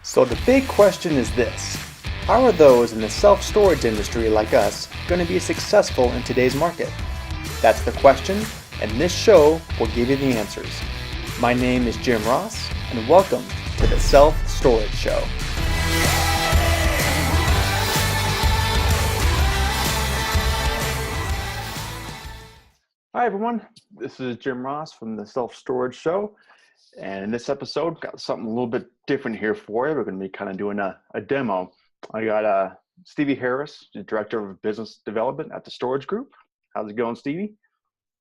So the big question is this: how are those in the self-storage industry like us going to be successful in today's market? That's the question, and this show will give you the answers. My name is Jim Ross, and welcome to the Self-Storage Show. Hi everyone, this is Jim Ross from the Self-Storage Show, and in this episode, got something a little bit different here for you. We're going to be kind of doing a demo. I got Stevie Harris, the Director of Business Development at the Storage Group. How's it going, Stevie?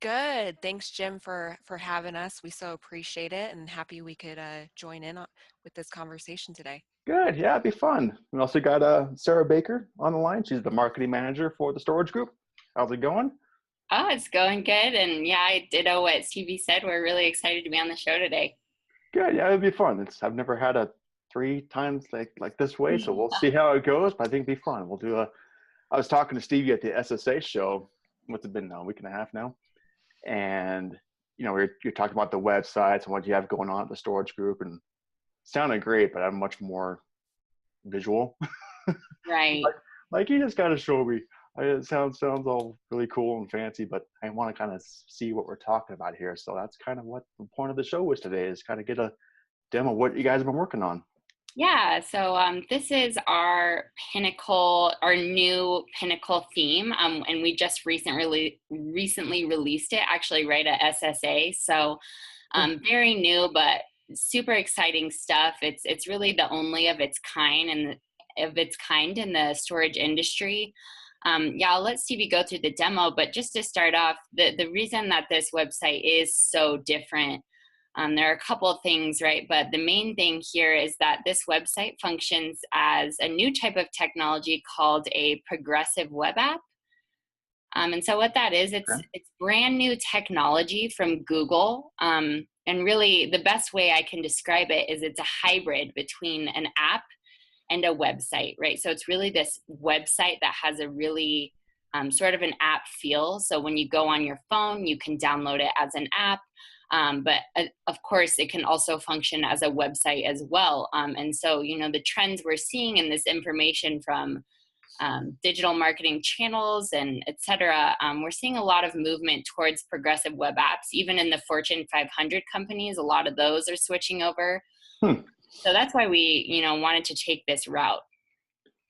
Good. Thanks, Jim, for having us. We so appreciate it and happy we could join in with this conversation today. Good, yeah, it'd be fun. We also got Sarah Baker on the line. She's the Marketing Manager for the Storage Group. How's it going? Oh, it's going good. And yeah, I ditto what Stevie said. We're really excited to be on the show today. Good, yeah, it'd be fun. I've never had a three times like this way, so we'll see how it goes. But I think it'd be fun. I was talking to Stevie at the SSA show. What's it been now? A week and a half now, and you're talking about the websites and what you have going on at the Storage Group, and it sounded great, but I'm much more visual. Right. like you just got to show me. It sounds all really cool and fancy, but I want to kind of see what we're talking about here. So that's kind of what the point of the show was today, is kind of get a demo of what you guys have been working on. Yeah. So this is our new Pinnacle theme. And we just recently released it, actually, right at SSA. So very new, but super exciting stuff. It's really the only of its kind in the storage industry. I'll let Stevie go through the demo, but just to start off, the reason that this website is so different, there are a couple of things, right? But the main thing here is that this website functions as a new type of technology called a progressive web app. And so what that is, it's brand new technology from Google. And really the best way I can describe it is it's a hybrid between an app and a website, right? So it's really this website that has a really sort of an app feel. So when you go on your phone, you can download it as an app. But of course, it can also function as a website as well. And so, the trends we're seeing in this information from digital marketing channels and et cetera, we're seeing a lot of movement towards progressive web apps. Even in the Fortune 500 companies, a lot of those are switching over. So that's why we, wanted to take this route.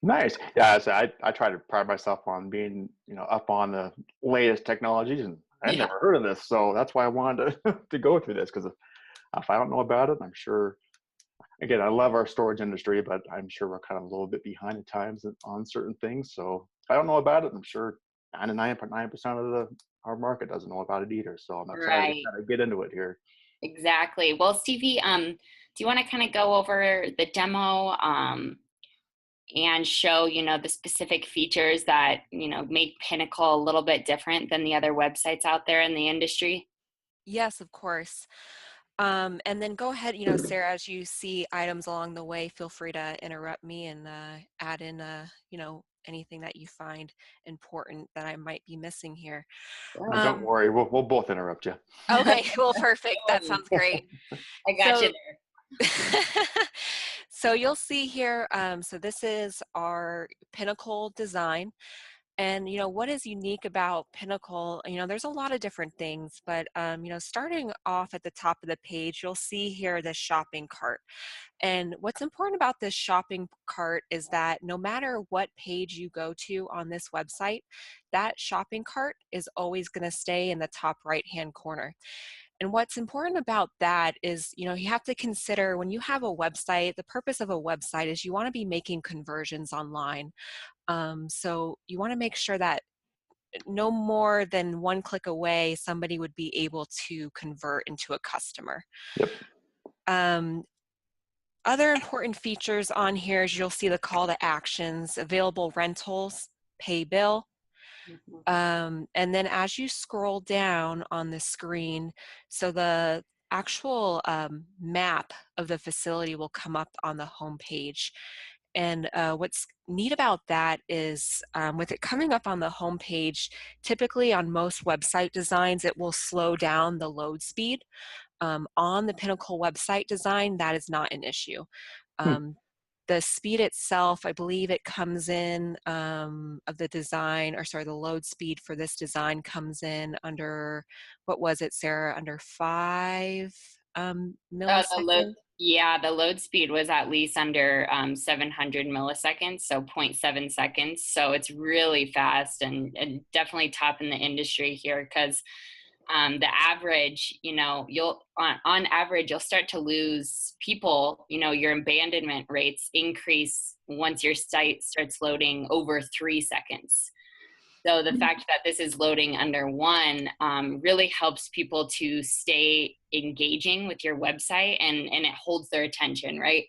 Nice. Yeah, so I try to pride myself on being, up on the latest technologies, and I'd never heard of this. So that's why I wanted to go through this, because if I don't know about it, I'm sure, again, I love our storage industry, but I'm sure we're kind of a little bit behind the times on certain things. So if I don't know about it, I'm sure 99.9% of our market doesn't know about it either. So I'm excited to kind of get into it here. Exactly. Well, Stevie, do you want to kind of go over the demo and show, the specific features that, make Pinnacle a little bit different than the other websites out there in the industry? Yes, of course. And then go ahead, Sarah, as you see items along the way, feel free to interrupt me and add in, anything that you find important that I might be missing here. Don't worry, we'll both interrupt you. Okay, well, perfect. That sounds great. I got you there. So you'll see here, so this is our Pinnacle design. And, what is unique about Pinnacle, there's a lot of different things, but, starting off at the top of the page, you'll see here the shopping cart. And what's important about this shopping cart is that no matter what page you go to on this website, that shopping cart is always going to stay in the top right-hand corner. And what's important about that is, you have to consider when you have a website, the purpose of a website is you want to be making conversions online. So you want to make sure that no more than one click away, somebody would be able to convert into a customer. Yep. Other important features on here is you'll see the call to actions, available rentals, pay bill. And then as you scroll down on the screen, so the actual map of the facility will come up on the home page. And what's neat about that is with it coming up on the home page, typically on most website designs, it will slow down the load speed. On the Pinnacle website design, that is not an issue. The speed itself, I believe it comes in of the design, or sorry, the load speed for this design comes in under, what was it, Sarah? Under 5 The load, milliseconds? yeah, the load speed was at least under 700 milliseconds, so zero point 0.7 seconds. So it's really fast, and definitely top in the industry here, because the average, you'll on average, you'll start to lose people. Your abandonment rates increase once your site starts loading over 3 seconds. So the fact that this is loading under 1 really helps people to stay engaging with your website, and it holds their attention, right?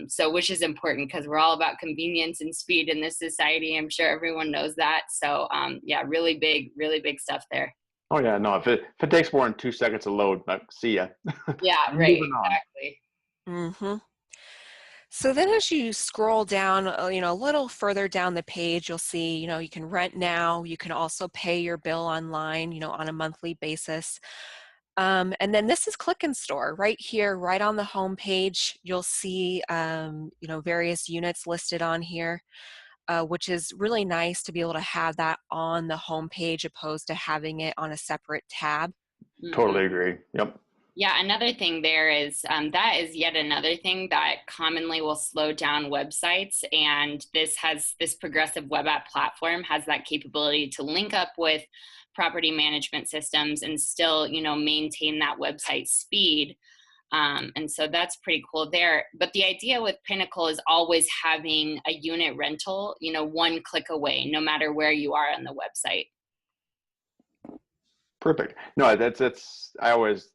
So which is important, because we're all about convenience and speed in this society. I'm sure everyone knows that. So yeah, really big stuff there. Oh yeah, no. If it takes more than 2 seconds to load, see ya. Yeah, I'm right, moving on. exactly. Mm-hmm. So then as you scroll down, a little further down the page, you'll see, you can rent now. You can also pay your bill online, on a monthly basis. And then this is Click and Store. Right here, right on the home page, you'll see, various units listed on here, which is really nice to be able to have that on the home page opposed to having it on a separate tab. Mhm. Totally agree. Yep. Yeah, another thing there is that is yet another thing that commonly will slow down websites. And this progressive web app platform has that capability to link up with property management systems and still, maintain that website speed. And so that's pretty cool there. But the idea with Pinnacle is always having a unit rental, 1 click away, no matter where you are on the website. Perfect. No, that's. I always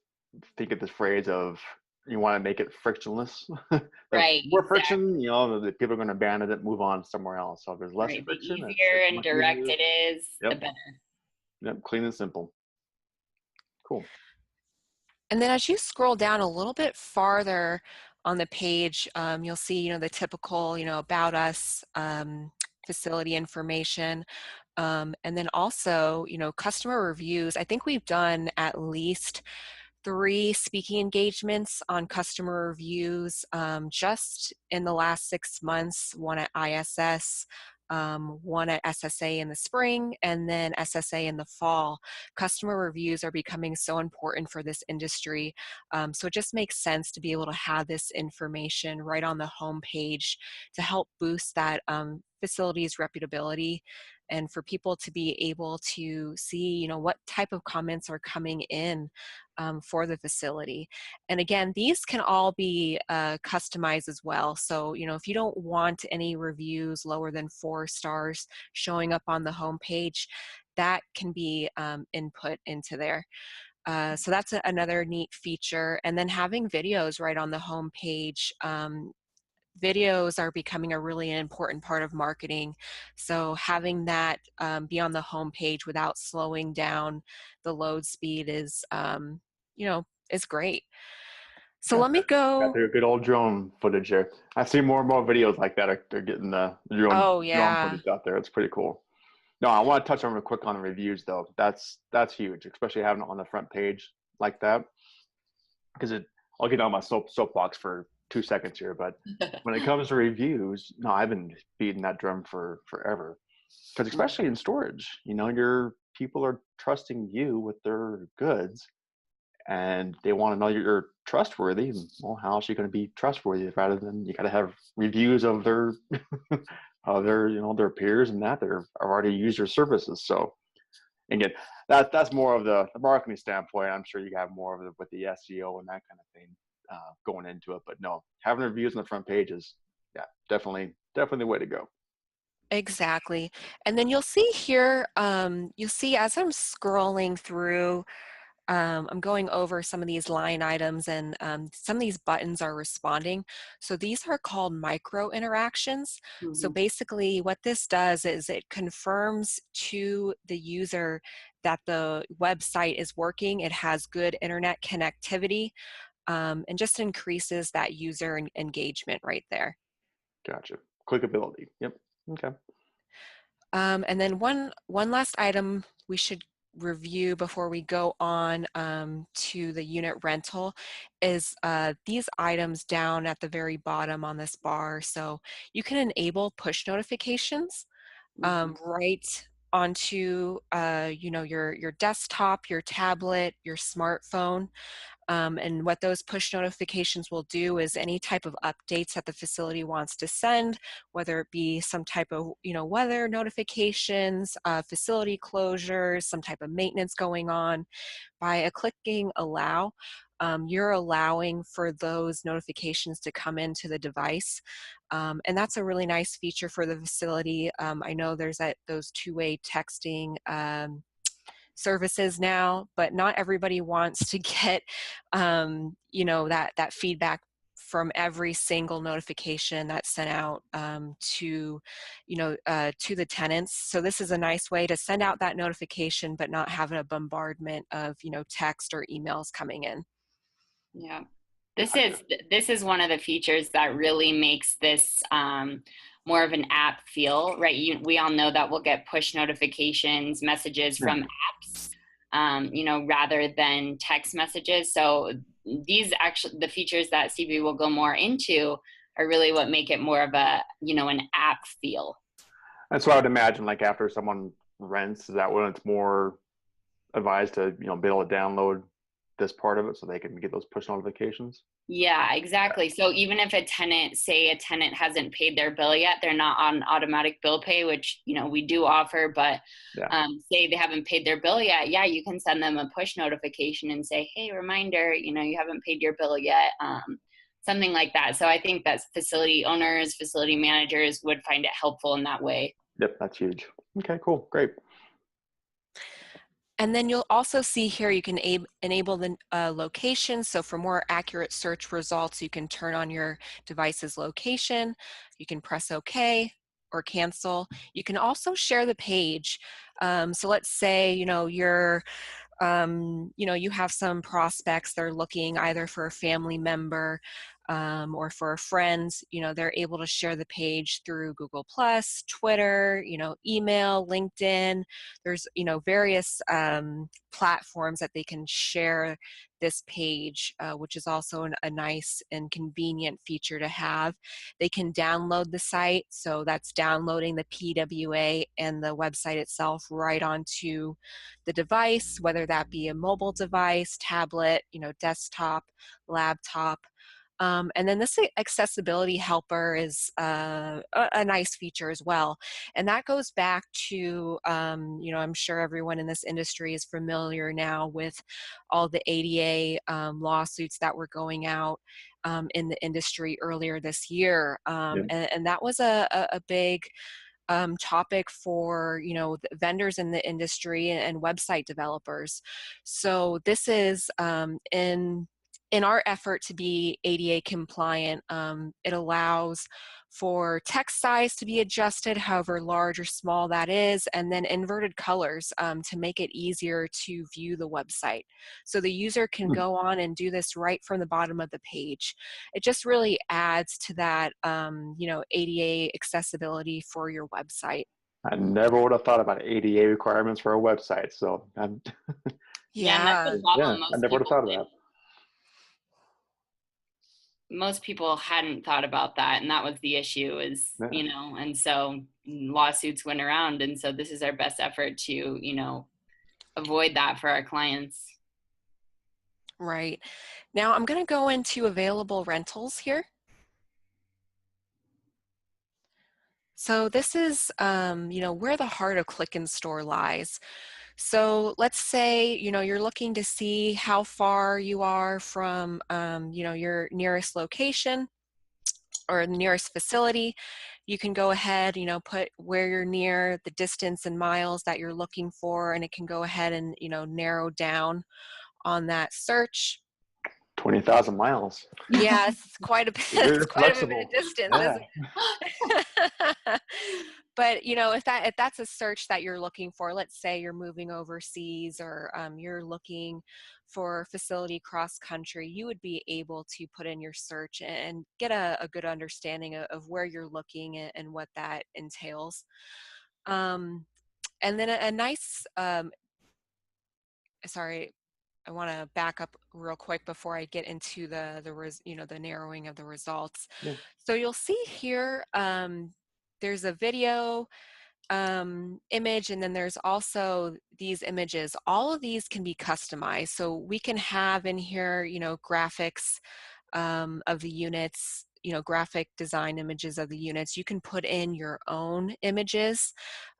think of this phrase of you want to make it frictionless. The Right, more exactly. friction, the people are going to abandon it, move on somewhere else. So if there's less Right. The friction, easier it's and much direct easier. it is, the Yep. better. Yep. Clean and simple. Cool. And then as you scroll down a little bit farther on the page, you'll see, the typical, about us, facility information. And then also, customer reviews. I think we've done at least 3 speaking engagements on customer reviews just in the last 6 months, one at ISS, one at SSA in the spring, and then SSA in the fall. Customer reviews are becoming so important for this industry. So it just makes sense to be able to have this information right on the home page to help boost that facility's reputability, and for people to be able to see, what type of comments are coming in for the facility. And again, these can all be customized as well. So, if you don't want any reviews lower than 4 stars showing up on the home page, that can be input into there. So that's another neat feature. And then having videos right on the home page. Videos are becoming a really important part of marketing. So having that be on the home page without slowing down the load speed is great. So Got let me got go. their good old drone footage there. I see more and more videos like that. They're getting the Oh, drone yeah. footage out there. It's pretty cool. No, I want to touch on real quick on the reviews though. That's huge, especially having it on the front page like that. Because I'll get on my soapbox for 2 seconds here, but when it comes to reviews, no, I've been beating that drum for forever. Because especially in storage, your people are trusting you with their goods, and they want to know you're trustworthy. Well, how else are you going to be trustworthy rather than you got to have reviews of their of their peers and that have already used your services. So again, that's more of the marketing standpoint. I'm sure you have more of it with the SEO and that kind of thing going into it. But no, having reviews on the front page is, yeah, definitely the way to go. Exactly. And then you'll see here, you'll see as I'm scrolling through, I'm going over some of these line items, and some of these buttons are responding. So these are called micro interactions. So Mhm. basically what this does is it confirms to the user that the website is working, it has good internet connectivity, and just increases that user engagement right there. Gotcha. Clickability. Yep. Okay. And then one last item we should review before we go on to the unit rental is these items down at the very bottom on this bar. So you can enable push notifications right onto your desktop, your tablet, your smartphone. And what those push notifications will do is any type of updates that the facility wants to send, whether it be some type of weather notifications, facility closures, some type of maintenance going on. By clicking allow, you're allowing for those notifications to come into the device. And that's a really nice feature for the facility. I know there's those two-way texting services now, but not everybody wants to get that feedback from every single notification that's sent out to the tenants. So this is a nice way to send out that notification but not have a bombardment of text or emails coming in. Yeah. This is one of the features that really makes this more of an app feel, right? We all know that we'll get push notifications, messages from apps, rather than text messages. So these the features that Stevie will go more into are really what make it more of an app feel. And so I would imagine, like, after someone rents, is that when it's more advised to, be able to download this part of it so they can get those push notifications? Yeah, exactly. So even if a tenant hasn't paid their bill yet, they're not on automatic bill pay, which, we do offer, but say they haven't paid their bill yet, yeah, you can send them a push notification and say, hey, reminder, you haven't paid your bill yet, something like that. So I think that facility owners, facility managers would find it helpful in that way. Yep, that's huge. Okay, cool, great. And then you'll also see here you can enable the location. So for more accurate search results, you can turn on your device's location. You can press OK or cancel. You can also share the page. So let's say, you're you have some prospects that are looking either for a family member or for a friend. They're able to share the page through Google Plus, Twitter, email, LinkedIn. There's various platforms that they can share this page, which is also a nice and convenient feature to have. They can download the site, so that's downloading the PWA and the website itself right onto the device, whether that be a mobile device, tablet, desktop, laptop. And then this accessibility helper is a nice feature as well. And that goes back to, I'm sure everyone in this industry is familiar now with all the ADA lawsuits that were going out in the industry earlier this year. And that was a big topic for the vendors in the industry and website developers. So this is in our effort to be ADA compliant. It allows for text size to be adjusted, however large or small that is, and then inverted colors to make it easier to view the website. So the user can go on and do this right from the bottom of the page. It just really adds to that, ADA accessibility for your website. I never would have thought about ADA requirements for a website. So Yeah, that's a problem. I never would have thought of that. Most people hadn't thought about that, and that was the issue and so lawsuits went around, and so this is our best effort to avoid that for our clients. Right. Now I'm going to go into available rentals here. So this is where the heart of Click and Store lies. So let's say, you're looking to see how far you are from, your nearest location or the nearest facility. You can go ahead, put where you're near, the distance in miles that you're looking for, and it can go ahead and, narrow down on that search. 20,000 miles. Yeah, it's quite a bit. It's quite a bit of distance, isn't it? But if that's a search that you're looking for, let's say you're moving overseas or you're looking for facility cross country, you would be able to put in your search and get a good understanding of where you're looking and what that entails. And then a nice sorry, I want to back up real quick before I get into the narrowing of the results. Yeah. So you'll see here, there's a video image, and then there's also these images. All of these can be customized. So we can have in here, graphics of the units, graphic design images of the units. You can put in your own images.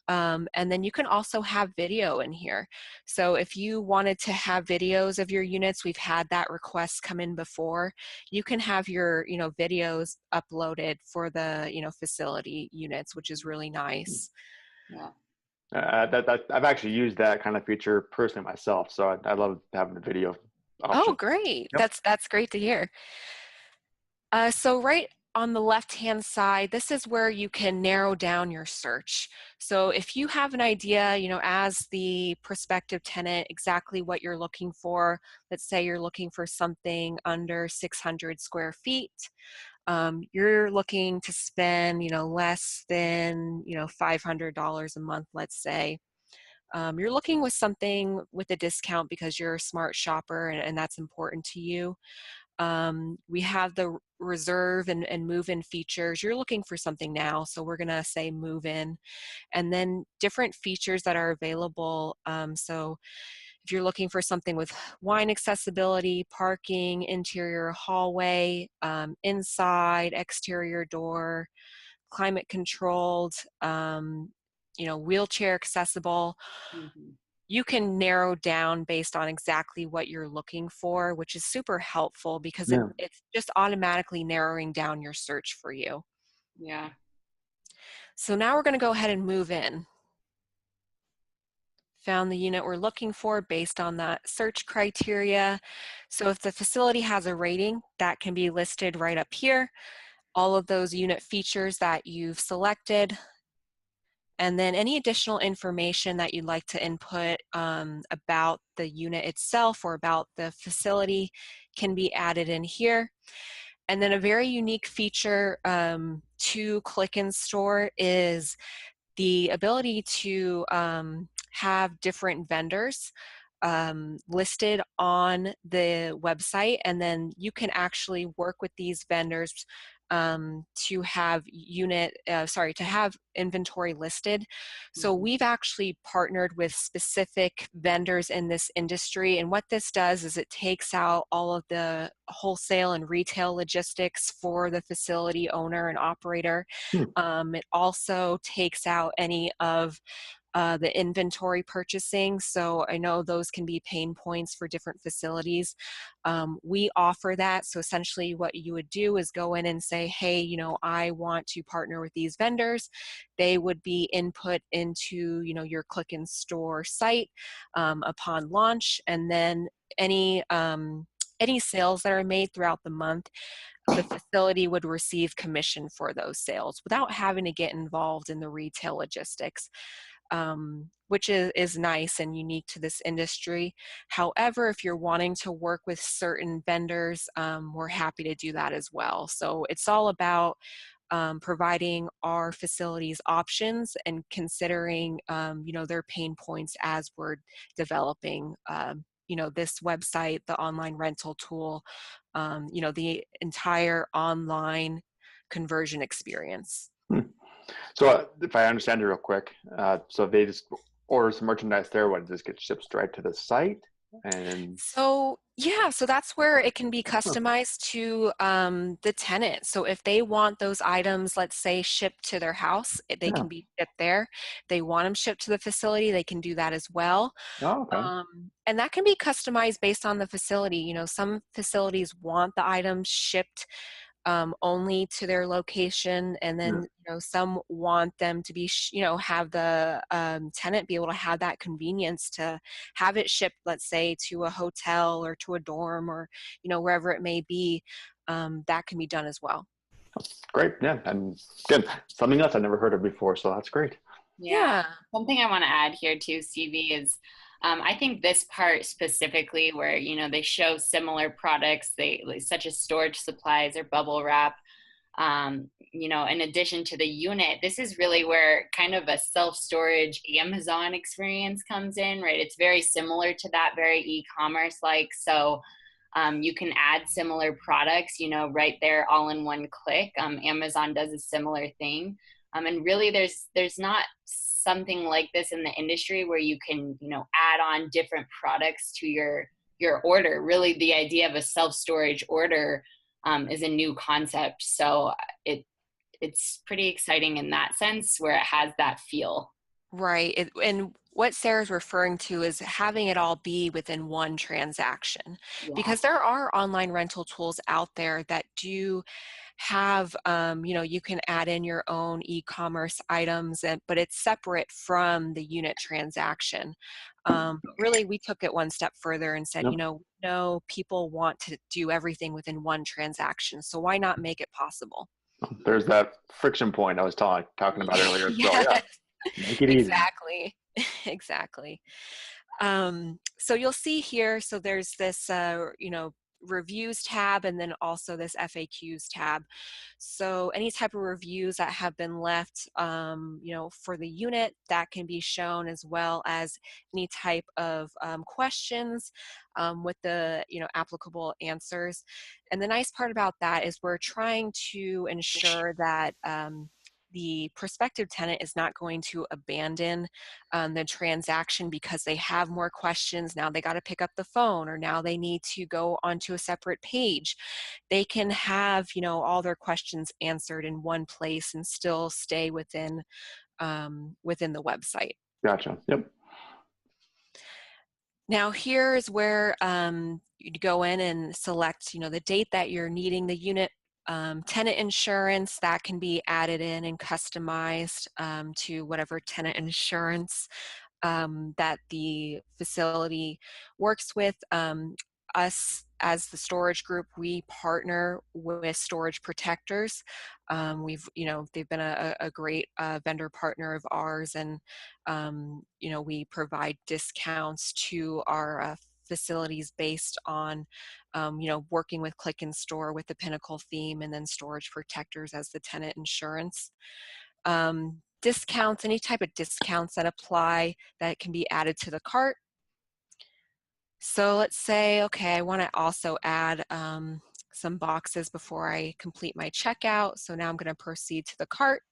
And then you can also have video in here. So if you wanted to have videos of your units, we've had that request come in before. You can have your, videos uploaded for the, facility units, which is really nice. Yeah. That I've actually used that kind of feature personally myself, so I love having the video Oh, option. great. Yep. That's great to hear. So right on the left-hand side, this is where you can narrow down your search. So if you have an idea, as the prospective tenant, exactly what you're looking for, let's say you're looking for something under 600 square feet, you're looking to spend, less than, $500 a month, let's say. You're looking with something with a discount because you're a smart shopper and that's important to you. We have the reserve and move-in features. You're looking for something now, so we're gonna say move-in. And then different features that are available. So if you're looking for something with wine accessibility, parking, interior hallway, inside, exterior door, climate controlled, wheelchair accessible, Mm-hmm. you can narrow down based on exactly what you're looking for, which is super helpful because Yeah. it's just automatically narrowing down your search for you. Yeah. So now we're going to go ahead and move in. Found the unit we're looking for based on that search criteria. So if the facility has a rating, that can be listed right up here. All of those unit features that you've selected, and then any additional information that you'd like to input about the unit itself or about the facility can be added in here. And then a very unique feature to Click and Store is the ability to have different vendors listed on the website, and then you can actually work with these vendors to have to have inventory listed. So Mm-hmm. we've actually partnered with specific vendors in this industry, and what this does is it takes out all of the wholesale and retail logistics for the facility owner and operator. Hmm. It also takes out any of the inventory purchasing. So I know those can be pain points for different facilities. We offer that. So essentially what you would do is go in and say, hey, I want to partner with these vendors. They would be input into, your Click and Store site upon launch. And then any sales that are made throughout the month, the facility would receive commission for those sales without having to get involved in the retail logistics. Which is nice and unique to this industry. However, if you're wanting to work with certain vendors, we're happy to do that as well. So it's all about providing our facilities options and considering, their pain points as we're developing, this website, the online rental tool, the entire online conversion experience. Hmm. So if I understand it real quick, so they just order some merchandise there, what, does this get shipped straight to the site? And So yeah, so that's where it can be huh, customized to the tenant. So if they want those items, let's say, shipped to their house, they yeah. can be shipped there. If they want them shipped to the facility, they can do that as well. Oh, okay. And that can be customized based on the facility. Some facilities want the items shipped only to their location, and Yeah. then some want them to be have the tenant be able to have that convenience to have it shipped, let's say, to a hotel or to a dorm or wherever it may be. That can be done as well. Great. Yeah. And good. Something else I never heard of before. So that's great. Yeah. Yeah. Something I want to add here too, Stevie, is I think this part specifically where, they show similar products, such as storage supplies or bubble wrap. You know, in addition to the unit, this is really where kind of a self-storage Amazon experience comes in, right? It's very similar to that, very e-commerce like. So you can add similar products, you know, right there all in one click. Amazon does a similar thing. And really there's not something like this in the industry where you can, you know, add on different products to your order. Really the idea of a self-storage order is a new concept. So it's pretty exciting in that sense where it has that feel. Right. And what Sarah's referring to is having it all be within one transaction, Yeah. because there are online rental tools out there that do have, you know, you can add in your own e-commerce items, but it's separate from the unit transaction. But really, we took it one step further and said, you Yep. know, no, people want to do everything within one transaction, so why not make it possible? There's that friction point I was talking about earlier. So yeah, Yes, make it easy. exactly. Exactly. So you'll see here, so there's this, you know, reviews tab and then also this FAQs tab. So any type of reviews that have been left, you know, for the unit, that can be shown, as well as any type of questions with the, you know, applicable answers. And the nice part about that is we're trying to ensure that the prospective tenant is not going to abandon the transaction because they have more questions. Now they got to pick up the phone, or now they need to go onto a separate page. They can have, you know, all their questions answered in one place and still stay within within the website. Gotcha. Yep. Now here is where you'd go in and select, you know, the date that you're needing the unit. Tenant insurance, that can be added in and customized to whatever tenant insurance that the facility works with. Us as the storage group, we partner with storage protectors. We've, you know, they've been a great vendor partner of ours, and you know, we provide discounts to our facilities based on, you know, working with Click and Store with the Pinnacle theme, and then storage protectors as the tenant insurance. Discounts, any type of discounts that apply, that can be added to the cart. So let's say, okay, I want to also add some boxes before I complete my checkout. So now I'm going to proceed to the cart.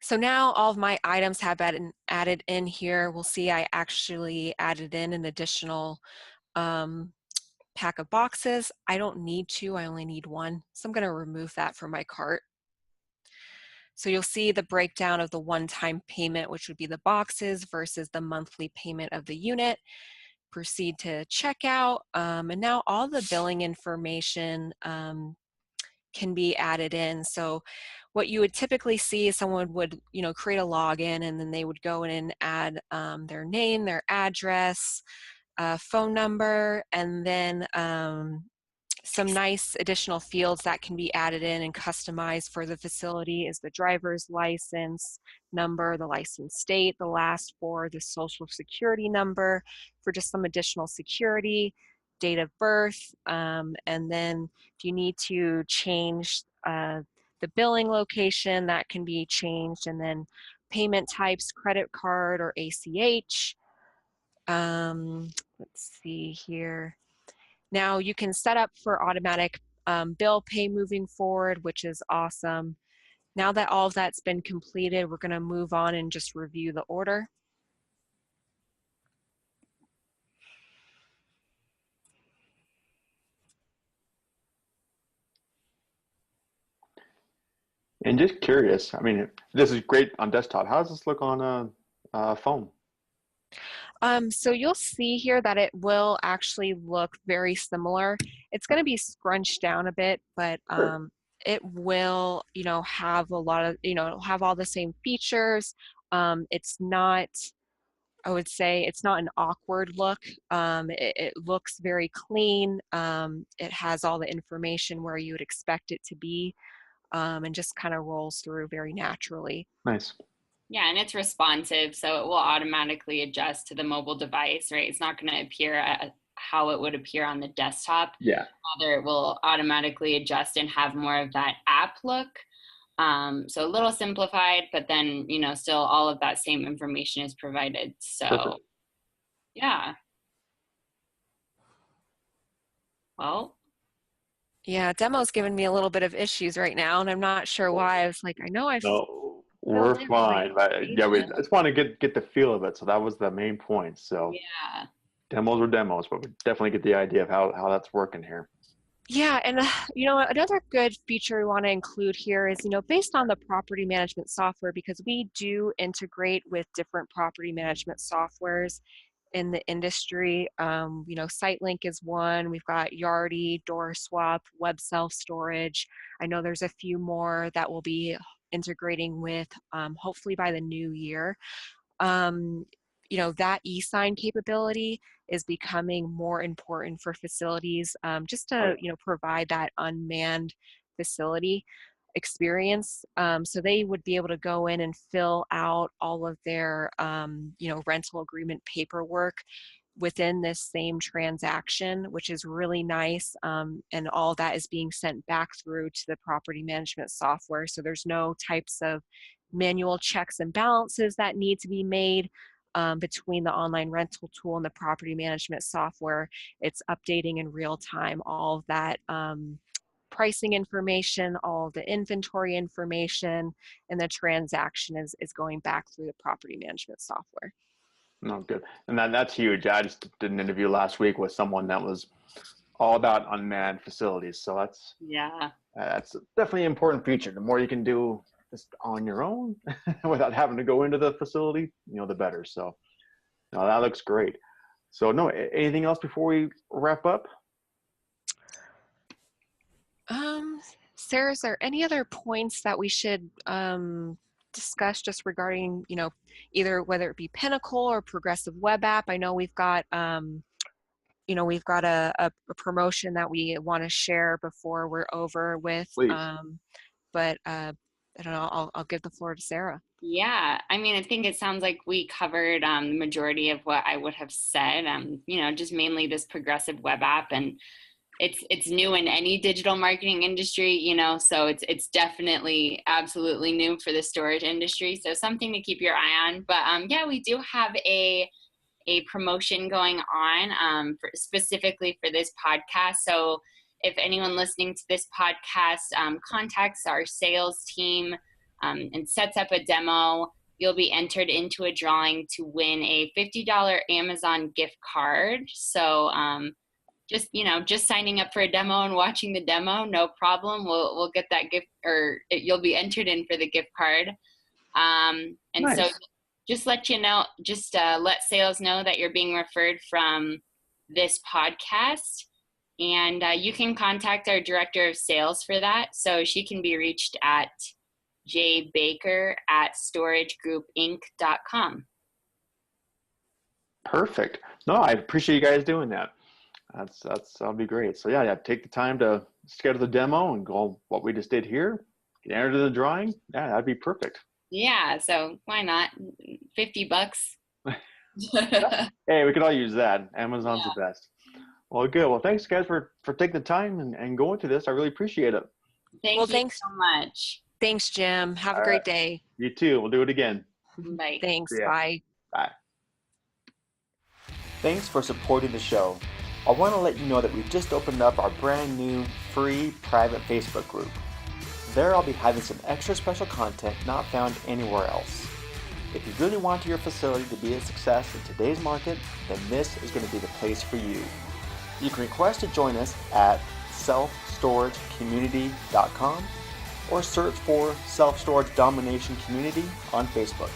So now all of my items have been added in here. We'll see I actually added in an additional pack of boxes. I don't need to, I only need one. So I'm going to remove that from my cart. So you'll see the breakdown of the one-time payment, which would be the boxes, versus the monthly payment of the unit. Proceed to checkout, and now all the billing information can be added in. So what you would typically see is someone would, you know, create a login, and then they would go in and add their name, their address, phone number, and then some nice additional fields that can be added in and customized for the facility is the driver's license number, the license state, the last four, the social security number for just some additional security, date of birth, and then if you need to change the billing location, that can be changed, and then payment types, credit card or ACH. Let's see here. Now you can set up for automatic bill pay moving forward, which is awesome. Now that all of that's been completed, we're going to move on and just review the order. And just curious, I mean, this is great on desktop. How does this look on a phone? So you'll see here that it will actually look very similar. It's going to be scrunched down a bit, but Sure. it will, you know, have a lot of, you know, it'll have all the same features. It's not, I would say it's not an awkward look. It looks very clean. It has all the information where you would expect it to be, and just kind of rolls through very naturally. Nice. Yeah, and it's responsive, so it will automatically adjust to the mobile device, right? It's not going to appear how it would appear on the desktop. Yeah. Rather, it will automatically adjust and have more of that app look. So a little simplified, but then, still all of that same information is provided. So, Perfect. yeah. Well. Yeah, demo's giving me a little bit of issues right now, and I'm not sure why. I was like, I know I've No, filled we're in all my fine. But yeah, we information. just want to get the feel of it. So that was the main point. So Yeah. demos are demos, but we definitely get the idea of how that's working here. Yeah, and another good feature we want to include here is, based on the property management software, because we do integrate with different property management softwares in the industry. SiteLink is one. We've got Yardi, DoorSwap, Web Self Storage. I know there's a few more that we'll be integrating with, hopefully by the new year. That e-sign capability is becoming more important for facilities, just to provide that unmanned facility experience. So they would be able to go in and fill out all of their rental agreement paperwork within this same transaction, which is really nice. And all that is being sent back through to the property management software. So there's no types of manual checks and balances that need to be made between the online rental tool and the property management software. It's updating in real time all of that pricing information, all of the inventory information, and the transaction is going back through the property management software. No, good. And that's huge. I just did an interview last week with someone that was all about unmanned facilities. So that's definitely an important feature. The more you can do just on your own without having to go into the facility, the better. So no, that looks great. So no, anything else before we wrap up? Sarah, is there any other points that we should discuss just regarding, either whether it be Pinnacle or Progressive Web App? I know we've got we've got a promotion that we want to share before we're over with. Please. But I don't know, I'll give the floor to Sarah. Yeah, I think it sounds like we covered the majority of what I would have said. Just mainly this Progressive Web App, and it's new in any digital marketing industry, so it's definitely absolutely new for the storage industry. So something to keep your eye on. But yeah, we do have a promotion going on specifically for this podcast. So if anyone listening to this podcast contacts our sales team and sets up a demo, you'll be entered into a drawing to win a $50 Amazon gift card. So just signing up for a demo and watching the demo, no problem. We'll get that gift, or you'll be entered in for the gift card. Nice. So just let sales know that you're being referred from this podcast, and you can contact our director of sales for that. So she can be reached at jbaker@storagegroupinc.com. Perfect. No, I appreciate you guys doing that. That'll be great. So yeah, take the time to schedule the demo and go what we just did here. Get entered in the drawing. Yeah, that'd be perfect. Yeah, so why not? $50. Hey, we could all use that. Amazon's the best. Well, good. Well, thanks guys for taking the time and going through this. I really appreciate it. Thanks so much. Thanks, Jim. Have a great day. You too. We'll do it again. Bye. Thanks. Bye. Bye. Thanks for supporting the show. I want to let you know that we've just opened up our brand new free private Facebook group. There I'll be having some extra special content not found anywhere else. If you really want your facility to be a success in today's market, then this is going to be the place for you. You can request to join us at selfstoragecommunity.com or search for Self Storage Domination Community on Facebook.